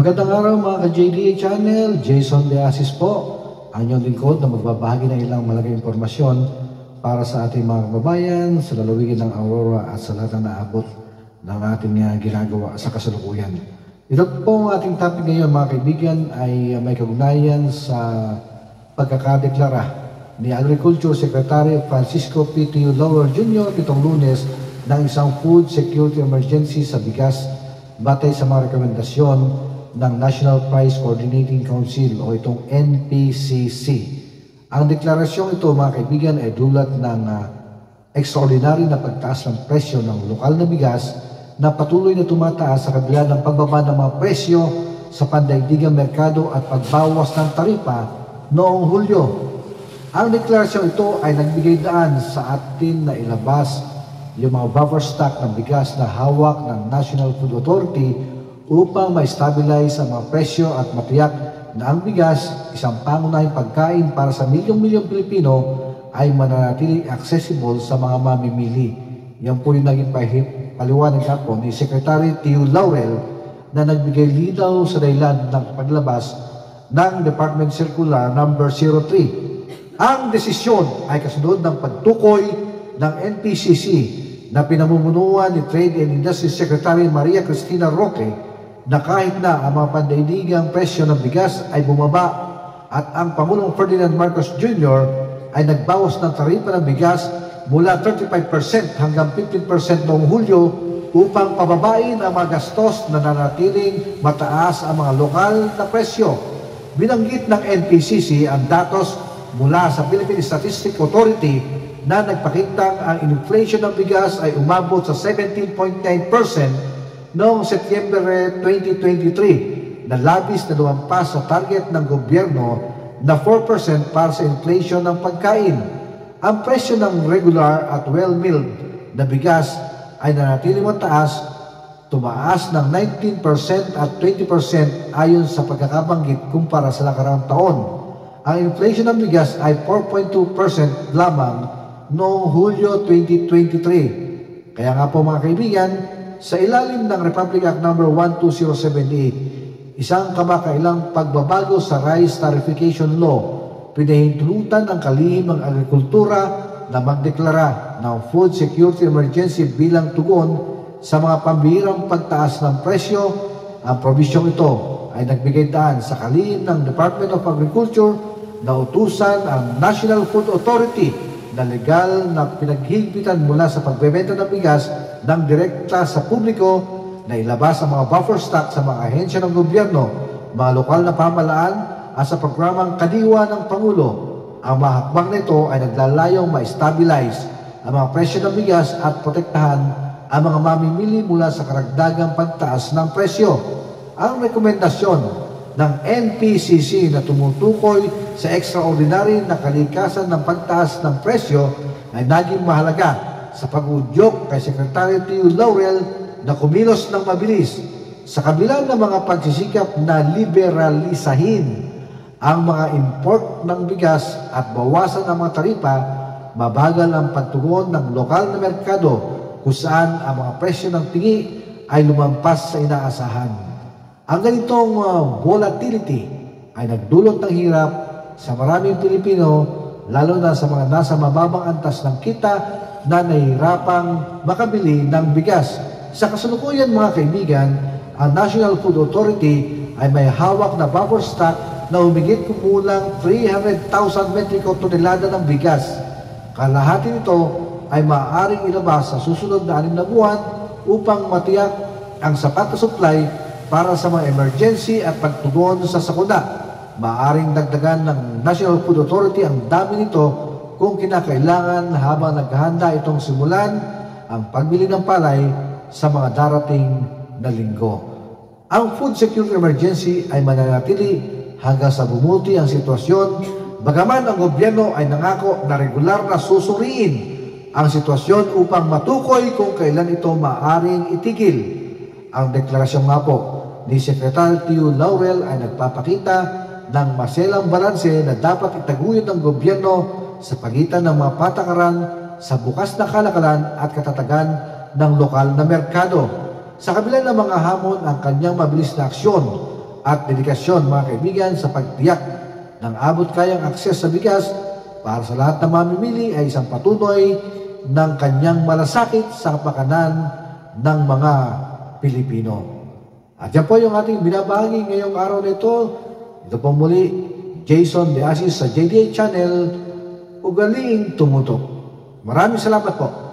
Magandang araw mga ka-JDA Channel, Jason De Asis po, ang inyong lingkod na magbabahagi ng ilang malaking impormasyon para sa ating mga kababayan sa lalawigan ng Aurora at sa lahat na naabot ng ating ginagawa sa kasalukuyan. Ito po ang ating topic ngayon mga kaibigan ay may kaugnayan sa pagkakadeklara ni Agriculture Secretary Francisco P. T. Laurel Jr. itong Lunes ng isang food security emergency sa bigas batay sa mga rekomendasyon ng National Price Coordinating Council o itong NPCC. Ang deklarasyong ito mga kaibigan ay dulot ng extraordinary na pagtaas ng presyo ng lokal na bigas na patuloy na tumataas sa kabila ng pagbaba ng mga presyo sa pandaigdigang merkado at pagbawas ng taripa noong Hulyo. Ang deklarasyong ito ay nagbigay daan sa atin na ilabas yung mga buffer stock ng bigas na hawak ng National Food Authority upang ma-stabilize ang mga presyo at matiyak na ang bigas, isang pangunahing pagkain para sa milyong-milyong Pilipino, ay mananatiling accessible sa mga mamimili. Yan po yung naging paliwanag po ni Secretary Teo Laurel na nagbigay linaw sa dahilan ng paglabas ng Department Circular number 03. Ang desisyon ay kasunod ng pagtukoy ng NPCC na pinamumunuan ni Trade and Industry Secretary Maria Cristina Roque na kahit na ang mga pandaigdigang presyo ng bigas ay bumaba at ang Pangulong Ferdinand Marcos Jr. ay nagbawas ng taripa ng bigas mula 35% hanggang 15% noong Hulyo upang pababain ang mga gastos na nanatiling mataas ang mga lokal na presyo. Binanggit ng NPCC ang datos mula sa Philippine Statistics Authority na nagpakitang ang inflation ng bigas ay umabot sa 17.9% noong September 2023 na labis na lumampas sa target ng gobyerno na 4% para sa inflation ng pagkain. Ang presyo ng regular at well-milled na bigas ay nanatiling mataas, tumaas ng 19% at 20% ayon sa pagkakabanggit kumpara sa nakaraang taon. Ang inflation ng bigas ay 4.2% lamang noong Hulyo 2023. Kaya nga po mga kaibigan, sa ilalim ng Republic Act No. 12078, isang kamakailang pagbabago sa Rice Tarification Law, pinahintulutan ng kalihim ng agrikultura na magdeklara ng food security emergency bilang tugon sa mga pambihirang pagtaas ng presyo. Ang probisyong ito ay nagbigay daan sa kalihim ng Department of Agriculture na utusan ang National Food Authority na legal na pinaghigpitan mula sa pagbebenta ng bigas ng direkta sa publiko na ilabas ang mga buffer stock sa mga ahensya ng gobyerno, mga lokal na pamahalaan at sa programang Kadiwa ng Pangulo. Ang mga hakbang nito ay naglalayong ma-stabilize ang mga presyo ng bigas at protektahan ang mga mamimili mula sa karagdagang pagtaas ng presyo. Ang rekomendasyon ng NPCC na tumutukoy sa extraordinary na kalikasan ng pagtaas ng presyo ay naging mahalaga sa pag-udyok kay Secretary Teo Laurel na kumilos ng mabilis sa kabila ng mga pagsisikap na liberalisahin ang mga import ng bigas at bawasan ang mga taripa. Mabagal ang pagtugon ng lokal na merkado kung saan ang mga presyo ng tingi ay lumampas sa inaasahan. Ang ganitong volatility ay nagdulot ng hirap sa maraming Pilipino, lalo na sa mga nasa mababang antas ng kita na nahihirapang makabili ng bigas. Sa kasalukuyan mga kaibigan, ang National Food Authority ay may hawak na buffer stock na humigit kumulang 300,000 metriko tonelada ng bigas. Kalahati nito ay maaaring ilabas sa susunod na 6 na buwan upang matiyak ang sapat na supply para sa mga emergency at pagtugon sa sakuna. Maaring dagdagan ng National Food Authority ang dami nito kung kinakailangan habang naghahanda itong simulan ang pagbili ng palay sa mga darating na linggo. Ang food security emergency ay mananatili hanggang sa bumuti ang sitwasyon, bagaman ang gobyerno ay nangako na regular na susuriin ang sitwasyon upang matukoy kung kailan ito maaring itigil. Ang deklarasyon nga po ni Secretary Teo Laurel ay nagpapakita ng maselang balanse na dapat itaguyod ng gobyerno sa pagitan ng mga patakaran sa bukas na kalakalan at katatagan ng lokal na merkado. Sa kabila ng mga hamon ang kanyang mabilis na aksyon at dedikasyon mga kaibigan sa pagtiyak ng abot kayang akses sa bigas para sa lahat ng mamimili ay isang patuloy ng kanyang malasakit sa kapakanan ng mga Pilipino. At yan po yung ating binabahagi ngayong araw na ito. Ito po muli, Jason De Asis sa JDA Channel, Ugaling Tumutok. Maraming salamat po.